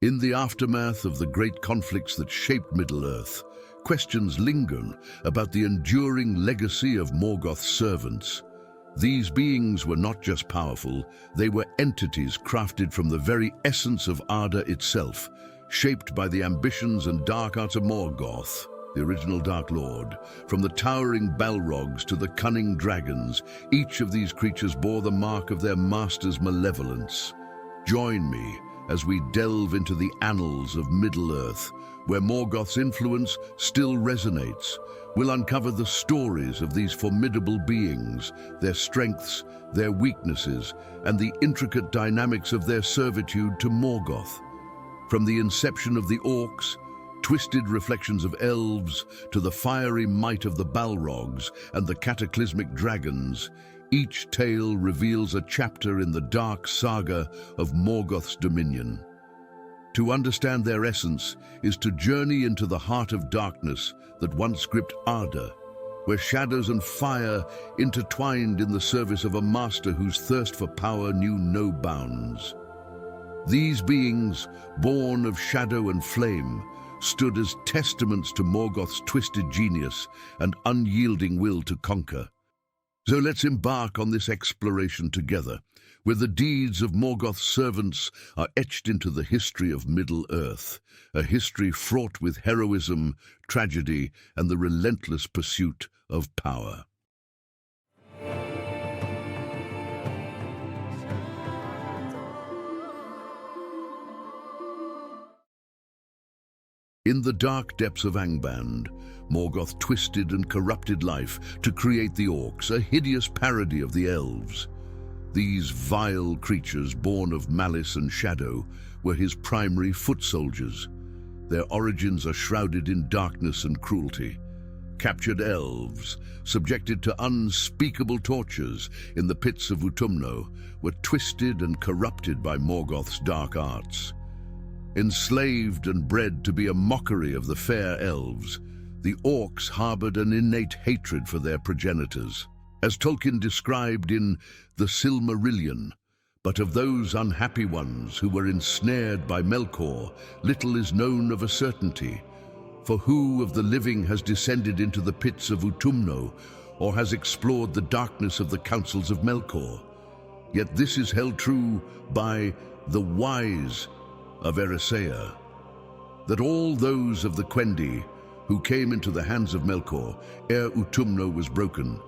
In the aftermath of the great conflicts that shaped Middle-earth, questions linger about the enduring legacy of Morgoth's servants. These beings were not just powerful, they were entities crafted from the very essence of Arda itself, shaped by the ambitions and dark arts of Morgoth, the original Dark Lord. From the towering Balrogs to the cunning dragons, each of these creatures bore the mark of their master's malevolence. Join me as we delve into the annals of Middle-earth, where Morgoth's influence still resonates. We'll uncover the stories of these formidable beings, their strengths, their weaknesses, and the intricate dynamics of their servitude to Morgoth. From the inception of the Orcs, twisted reflections of elves, to the fiery might of the Balrogs and the cataclysmic dragons, each tale reveals a chapter in the dark saga of Morgoth's dominion. To understand their essence is to journey into the heart of darkness that once gripped Arda, where shadows and fire intertwined in the service of a master whose thirst for power knew no bounds. These beings, born of shadow and flame, stood as testaments to Morgoth's twisted genius and unyielding will to conquer. So let's embark on this exploration together, where the deeds of Morgoth's servants are etched into the history of Middle-earth, a history fraught with heroism, tragedy, and the relentless pursuit of power. In the dark depths of Angband, Morgoth twisted and corrupted life to create the Orcs, a hideous parody of the elves. These vile creatures, born of malice and shadow, were his primary foot soldiers. Their origins are shrouded in darkness and cruelty. Captured elves, subjected to unspeakable tortures in the pits of Utumno, were twisted and corrupted by Morgoth's dark arts. Enslaved and bred to be a mockery of the fair elves, the Orcs harbored an innate hatred for their progenitors, as Tolkien described in the Silmarillion. But of those unhappy ones who were ensnared by Melkor, little is known of a certainty. For who of the living has descended into the pits of Utumno, or has explored the darkness of the councils of Melkor? Yet this is held true by the wise of Erisea, that all those of the Quendi who came into the hands of Melkor ere Utumno was broken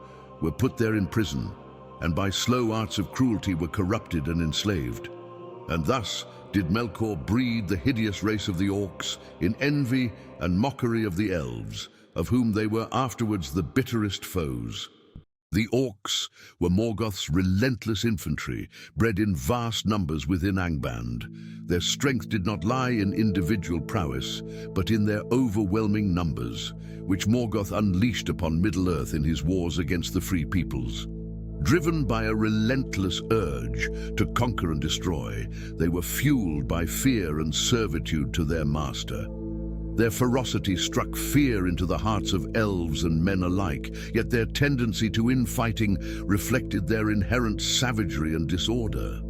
were put there in prison, and by slow arts of cruelty were corrupted and enslaved. And thus did Melkor breed the hideous race of the Orcs in envy and mockery of the elves, of whom they were afterwards the bitterest foes. The Orcs were Morgoth's relentless infantry, bred in vast numbers within Angband. Their strength did not lie in individual prowess, but in their overwhelming numbers, which Morgoth unleashed upon Middle-earth in his wars against the Free Peoples. Driven by a relentless urge to conquer and destroy, they were fueled by fear and servitude to their master. Their ferocity struck fear into the hearts of elves and men alike, yet their tendency to infighting reflected their inherent savagery and disorder.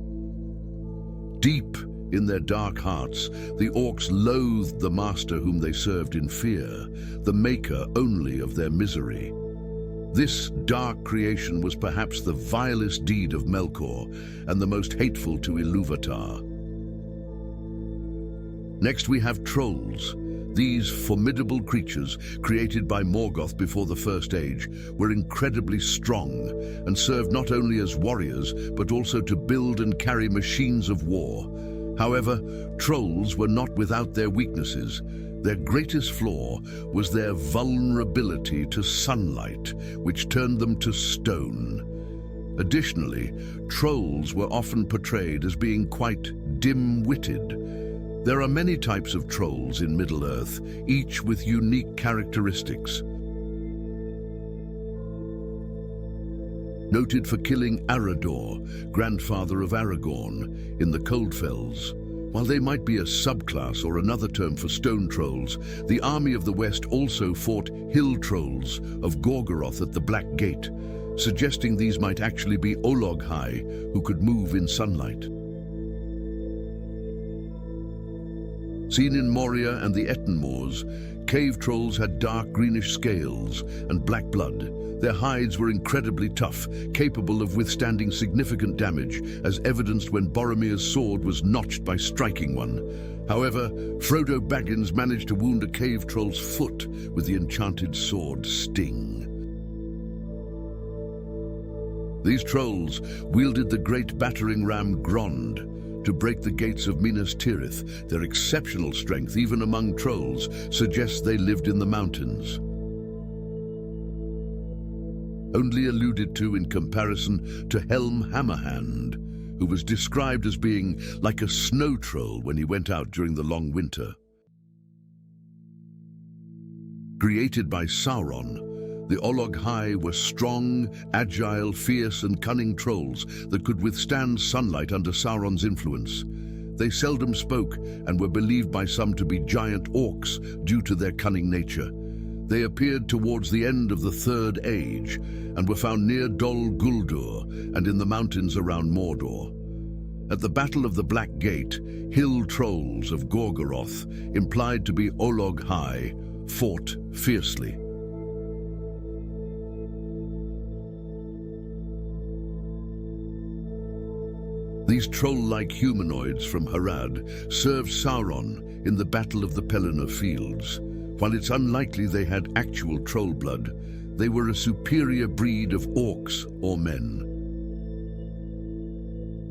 Deep in their dark hearts, the Orcs loathed the master whom they served in fear, the maker only of their misery. This dark creation was perhaps the vilest deed of Melkor and the most hateful to Ilúvatar. Next we have trolls. These formidable creatures, created by Morgoth before the First Age, were incredibly strong and served not only as warriors, but also to build and carry machines of war. However, trolls were not without their weaknesses. Their greatest flaw was their vulnerability to sunlight, which turned them to stone. Additionally, trolls were often portrayed as being quite dim-witted. There are many types of trolls in Middle-earth, each with unique characteristics. Noted for killing Arador, grandfather of Aragorn, in the Coldfells. While they might be a subclass or another term for stone trolls, the army of the West also fought hill trolls of Gorgoroth at the Black Gate, suggesting these might actually be Ologhai who could move in sunlight. Seen in Moria and the Etten Moors, cave trolls had dark greenish scales and black blood. Their hides were incredibly tough, capable of withstanding significant damage, as evidenced when Boromir's sword was notched by striking one. However, Frodo Baggins managed to wound a cave troll's foot with the enchanted sword Sting. These trolls wielded the great battering ram Grond to break the gates of Minas Tirith. Their exceptional strength, even among trolls, suggests they lived in the mountains. Only alluded to in comparison to Helm Hammerhand, who was described as being like a snow troll when he went out during the long winter. Created by Sauron, the Olog-hai were strong, agile, fierce and cunning trolls that could withstand sunlight under Sauron's influence. They seldom spoke and were believed by some to be giant orcs due to their cunning nature. They appeared towards the end of the Third Age and were found near Dol Guldur and in the mountains around Mordor. At the Battle of the Black Gate, hill trolls of Gorgoroth, implied to be Olog-hai, fought fiercely. These troll-like humanoids from Harad served Sauron in the Battle of the Pelennor Fields. While it's unlikely they had actual troll blood, they were a superior breed of orcs or men.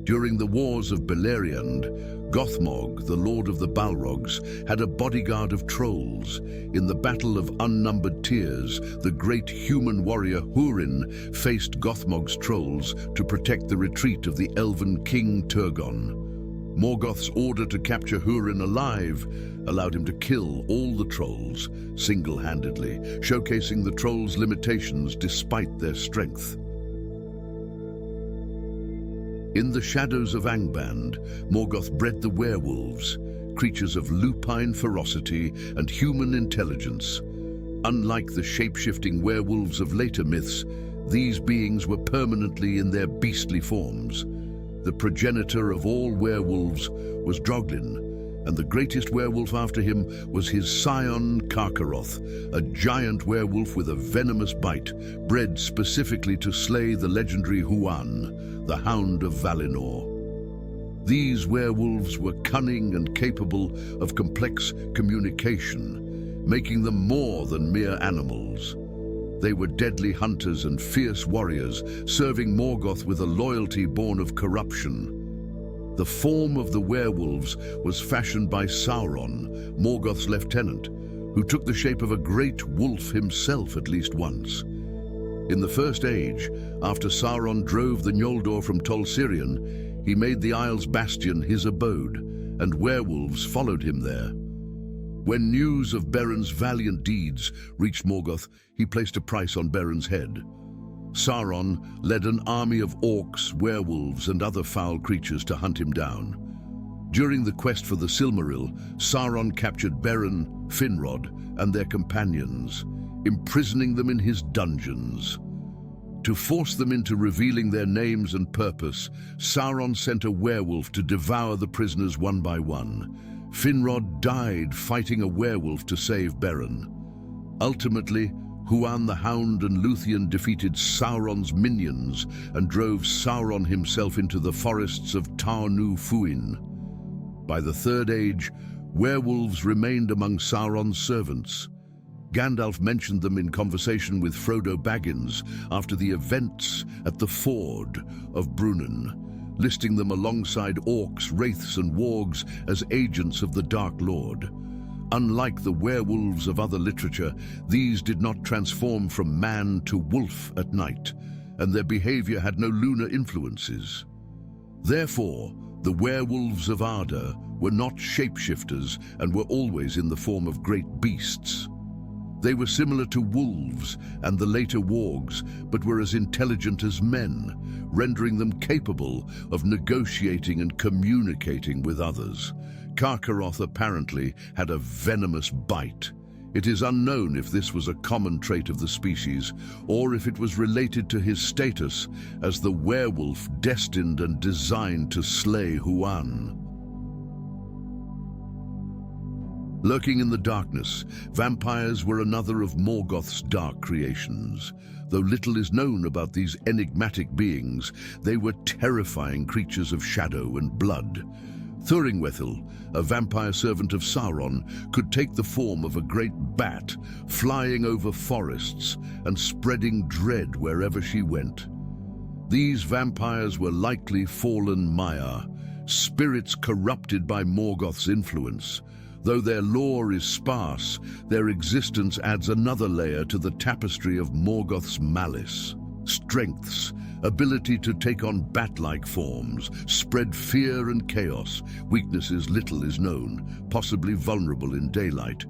During the Wars of Beleriand, Gothmog, the Lord of the Balrogs, had a bodyguard of trolls. In the Battle of Unnumbered Tears, the great human warrior Húrin faced Gothmog's trolls to protect the retreat of the elven king Turgon. Morgoth's order to capture Húrin alive allowed him to kill all the trolls single-handedly, showcasing the trolls' limitations despite their strength. In the shadows of Angband, Morgoth bred the werewolves, creatures of lupine ferocity and human intelligence. Unlike the shape-shifting werewolves of later myths, these beings were permanently in their beastly forms. The progenitor of all werewolves was Droglin, and the greatest werewolf after him was his scion Karkaroth, a giant werewolf with a venomous bite, bred specifically to slay the legendary Huan, the Hound of Valinor. These werewolves were cunning and capable of complex communication, making them more than mere animals. They were deadly hunters and fierce warriors, serving Morgoth with a loyalty born of corruption. The form of the werewolves was fashioned by Sauron, Morgoth's lieutenant, who took the shape of a great wolf himself at least once. In the First Age, after Sauron drove the Noldor from Tol Sirion, he made the Isle's bastion his abode, and werewolves followed him there. When news of Beron's valiant deeds reached Morgoth, he placed a price on Beron's head. Sauron led an army of orcs, werewolves, and other foul creatures to hunt him down. During the quest for the Silmaril, Sauron captured Beron, Finrod, and their companions, imprisoning them in his dungeons. To force them into revealing their names and purpose, Sauron sent a werewolf to devour the prisoners one by one. Finrod died fighting a werewolf to save Beron. Ultimately, Huan the Hound and Luthien defeated Sauron's minions and drove Sauron himself into the forests of Tar Nu Fuin. By the Third Age, werewolves remained among Sauron's servants. Gandalf mentioned them in conversation with Frodo Baggins after the events at the Ford of Brunnen, listing them alongside orcs, wraiths and wargs as agents of the Dark Lord. Unlike the werewolves of other literature, these did not transform from man to wolf at night, and their behavior had no lunar influences. Therefore, the werewolves of Arda were not shapeshifters and were always in the form of great beasts. They were similar to wolves and the later wargs, but were as intelligent as men, rendering them capable of negotiating and communicating with others. Karkaroth apparently had a venomous bite. It is unknown if this was a common trait of the species, or if it was related to his status as the werewolf destined and designed to slay Huan. Lurking in the darkness, vampires were another of Morgoth's dark creations. Though little is known about these enigmatic beings, they were terrifying creatures of shadow and blood. Thuringwethil, a vampire servant of Sauron, could take the form of a great bat, flying over forests and spreading dread wherever she went. These vampires were likely fallen Maiar, spirits corrupted by Morgoth's influence. Though their lore is sparse, their existence adds another layer to the tapestry of Morgoth's malice. Strengths, ability to take on bat-like forms, spread fear and chaos. Weaknesses, little is known, possibly vulnerable in daylight.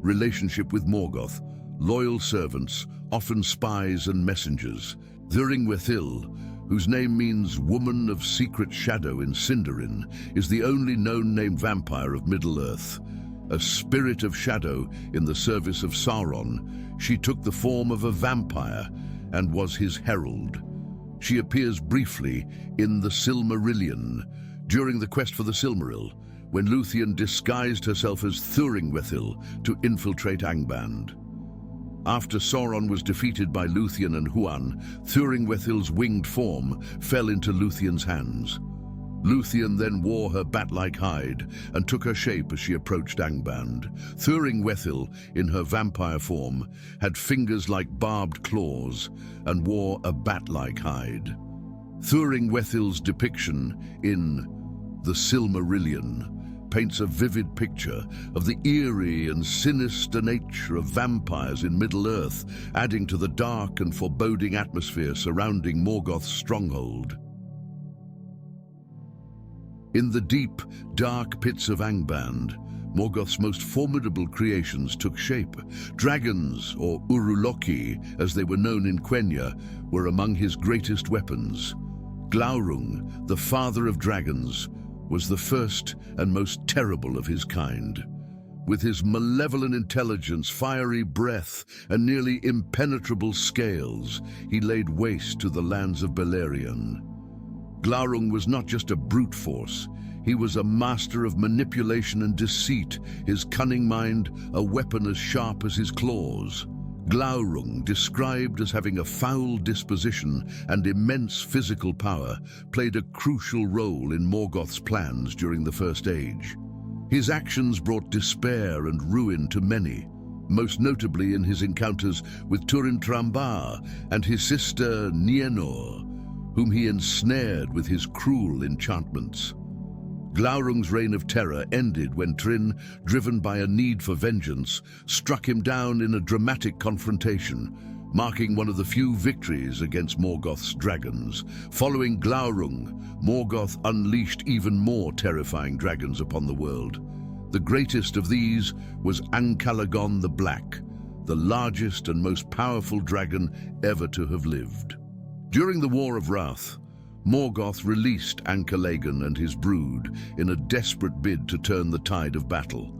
Relationship with Morgoth, loyal servants, often spies and messengers. Thuringwethil, whose name means woman of secret shadow in Sindarin, is the only known named vampire of Middle-earth. A spirit of shadow in the service of Sauron, she took the form of a vampire and was his herald. She appears briefly in the Silmarillion, during the quest for the Silmaril, when Luthien disguised herself as Thuringwethil to infiltrate Angband. After Sauron was defeated by Luthien and Huan, Thuringwethil's winged form fell into Luthien's hands. Luthien then wore her bat-like hide and took her shape as she approached Angband. Thuringwethil, in her vampire form, had fingers like barbed claws and wore a bat-like hide. Thuringwethil's depiction in the Silmarillion paints a vivid picture of the eerie and sinister nature of vampires in Middle-earth, adding to the dark and foreboding atmosphere surrounding Morgoth's stronghold. In the deep, dark pits of Angband, Morgoth's most formidable creations took shape. Dragons, or Urulokki, as they were known in Quenya, were among his greatest weapons. Glaurung, the father of dragons, was the first and most terrible of his kind. With his malevolent intelligence, fiery breath, and nearly impenetrable scales, he laid waste to the lands of Beleriand. Glaurung was not just a brute force, he was a master of manipulation and deceit, his cunning mind a weapon as sharp as his claws. Glaurung, described as having a foul disposition and immense physical power, played a crucial role in Morgoth's plans during the First Age. His actions brought despair and ruin to many, most notably in his encounters with Turin Trambar and his sister Nienor, whom he ensnared with his cruel enchantments. Glaurung's reign of terror ended when Trin, driven by a need for vengeance, struck him down in a dramatic confrontation, marking one of the few victories against Morgoth's dragons. Following Glaurung, Morgoth unleashed even more terrifying dragons upon the world. The greatest of these was Ancalagon the Black, the largest and most powerful dragon ever to have lived. During the War of Wrath, Morgoth released Ancalagon and his brood in a desperate bid to turn the tide of battle.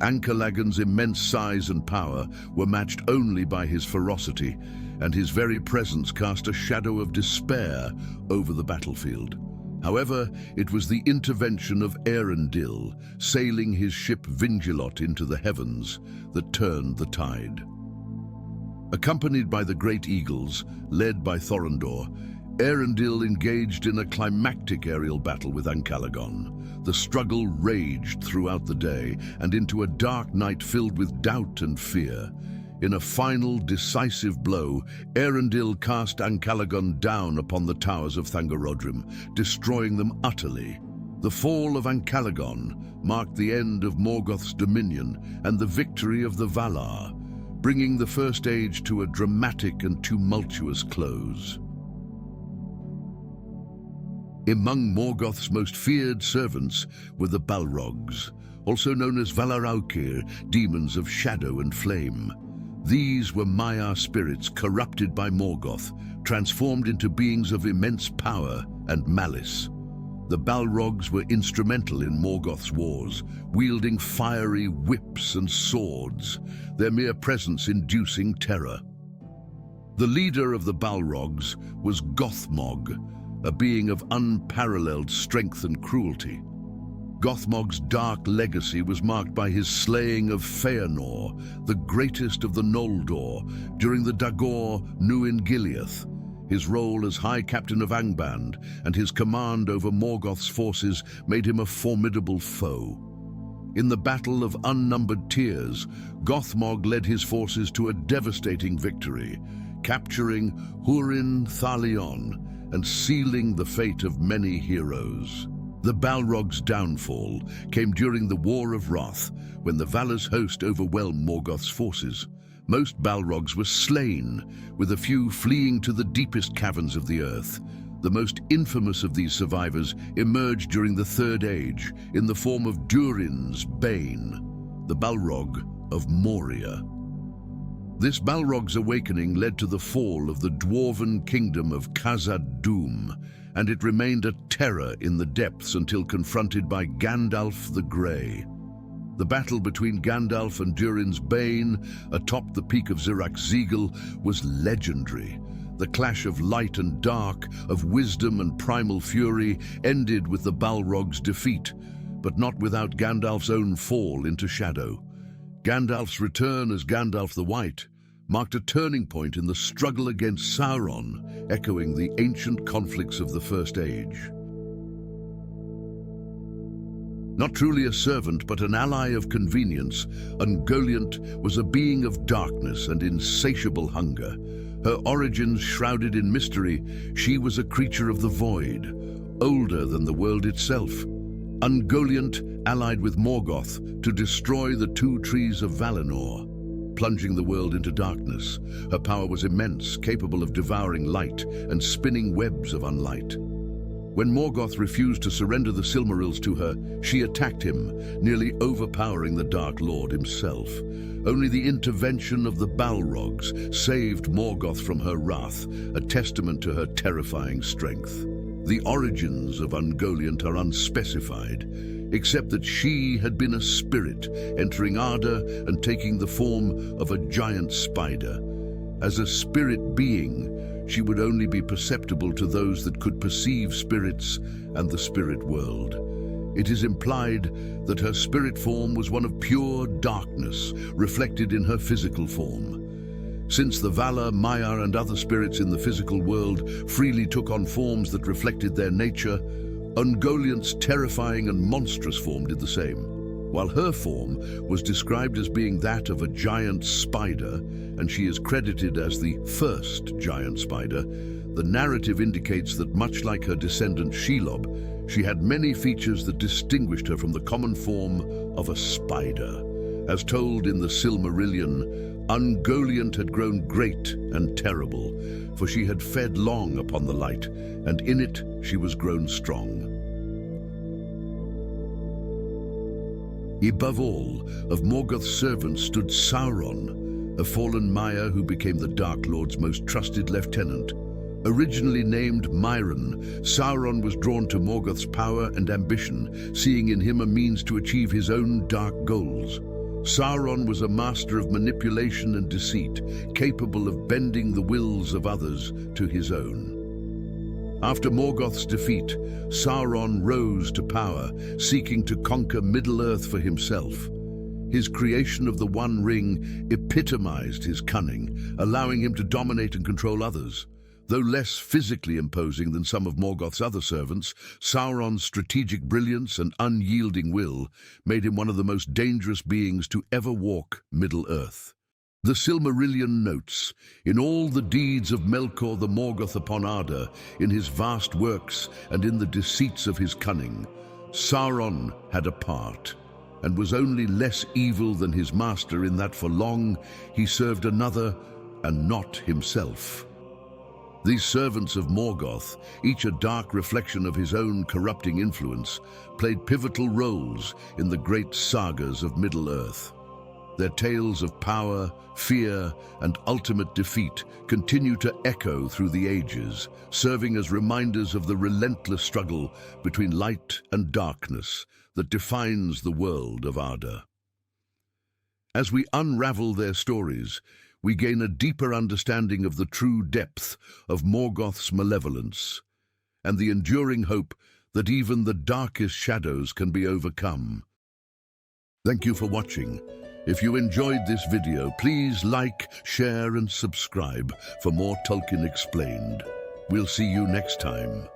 Ancalagon's immense size and power were matched only by his ferocity, and his very presence cast a shadow of despair over the battlefield. However, it was the intervention of Eärendil, sailing his ship Vingilot into the heavens, that turned the tide. Accompanied by the Great Eagles, led by Thorondor, Eärendil engaged in a climactic aerial battle with Ancalagon. The struggle raged throughout the day and into a dark night filled with doubt and fear. In a final, decisive blow, Eärendil cast Ancalagon down upon the towers of Thangorodrim, destroying them utterly. The fall of Ancalagon marked the end of Morgoth's dominion and the victory of the Valar, bringing the First Age to a dramatic and tumultuous close. Among Morgoth's most feared servants were the Balrogs, also known as Valaraukir, demons of shadow and flame. These were Maiar spirits corrupted by Morgoth, transformed into beings of immense power and malice. The Balrogs were instrumental in Morgoth's wars, wielding fiery whips and swords, their mere presence inducing terror. The leader of the Balrogs was Gothmog, a being of unparalleled strength and cruelty. Gothmog's dark legacy was marked by his slaying of Feanor, the greatest of the Noldor, during the Dagor Nuin-Gileath. His role as High Captain of Angband and his command over Morgoth's forces made him a formidable foe. In the Battle of Unnumbered Tears, Gothmog led his forces to a devastating victory, capturing Hurin Thalion and sealing the fate of many heroes. The Balrogs' downfall came during the War of Wrath, when the Valar's host overwhelmed Morgoth's forces. Most Balrogs were slain, with a few fleeing to the deepest caverns of the earth. The most infamous of these survivors emerged during the Third Age in the form of Durin's Bane, the Balrog of Moria. This Balrog's awakening led to the fall of the dwarven kingdom of Khazad-dûm, and it remained a terror in the depths until confronted by Gandalf the Grey. The battle between Gandalf and Durin's Bane atop the peak of Zirak-Zegel was legendary. The clash of light and dark, of wisdom and primal fury, ended with the Balrog's defeat, but not without Gandalf's own fall into shadow. Gandalf's return as Gandalf the White marked a turning point in the struggle against Sauron, echoing the ancient conflicts of the First Age. Not truly a servant, but an ally of convenience, Ungoliant was a being of darkness and insatiable hunger. Her origins shrouded in mystery, she was a creature of the void, older than the world itself. Ungoliant allied with Morgoth to destroy the two trees of Valinor, plunging the world into darkness. Her power was immense, capable of devouring light and spinning webs of unlight. When Morgoth refused to surrender the Silmarils to her, she attacked him, nearly overpowering the Dark Lord himself. Only the intervention of the Balrogs saved Morgoth from her wrath, a testament to her terrifying strength. The origins of Ungoliant are unspecified, except that she had been a spirit, entering Arda and taking the form of a giant spider. As a spirit being, she would only be perceptible to those that could perceive spirits and the spirit world. It is implied that her spirit form was one of pure darkness, reflected in her physical form. Since the Valar, Maiar, and other spirits in the physical world freely took on forms that reflected their nature, Ungoliant's terrifying and monstrous form did the same. While her form was described as being that of a giant spider, and she is credited as the first giant spider, the narrative indicates that much like her descendant Shelob, she had many features that distinguished her from the common form of a spider. As told in the Silmarillion, Ungoliant had grown great and terrible, for she had fed long upon the light, and in it she was grown strong. Above all, of Morgoth's servants stood Sauron, a fallen Maiar who became the Dark Lord's most trusted lieutenant. Originally named Myron, Sauron was drawn to Morgoth's power and ambition, seeing in him a means to achieve his own dark goals. Sauron was a master of manipulation and deceit, capable of bending the wills of others to his own. After Morgoth's defeat, Sauron rose to power, seeking to conquer Middle-earth for himself. His creation of the One Ring epitomized his cunning, allowing him to dominate and control others. Though less physically imposing than some of Morgoth's other servants, Sauron's strategic brilliance and unyielding will made him one of the most dangerous beings to ever walk Middle-earth. The Silmarillion notes, in all the deeds of Melkor the Morgoth upon Arda, in his vast works and in the deceits of his cunning, Sauron had a part, and was only less evil than his master in that for long he served another and not himself. These servants of Morgoth, each a dark reflection of his own corrupting influence, played pivotal roles in the great sagas of Middle-earth. Their tales of power, fear, and ultimate defeat continue to echo through the ages, serving as reminders of the relentless struggle between light and darkness that defines the world of Arda. As we unravel their stories, we gain a deeper understanding of the true depth of Morgoth's malevolence and the enduring hope that even the darkest shadows can be overcome. Thank you for watching. If you enjoyed this video, please like, share and subscribe for more Tolkien Explained. We'll see you next time.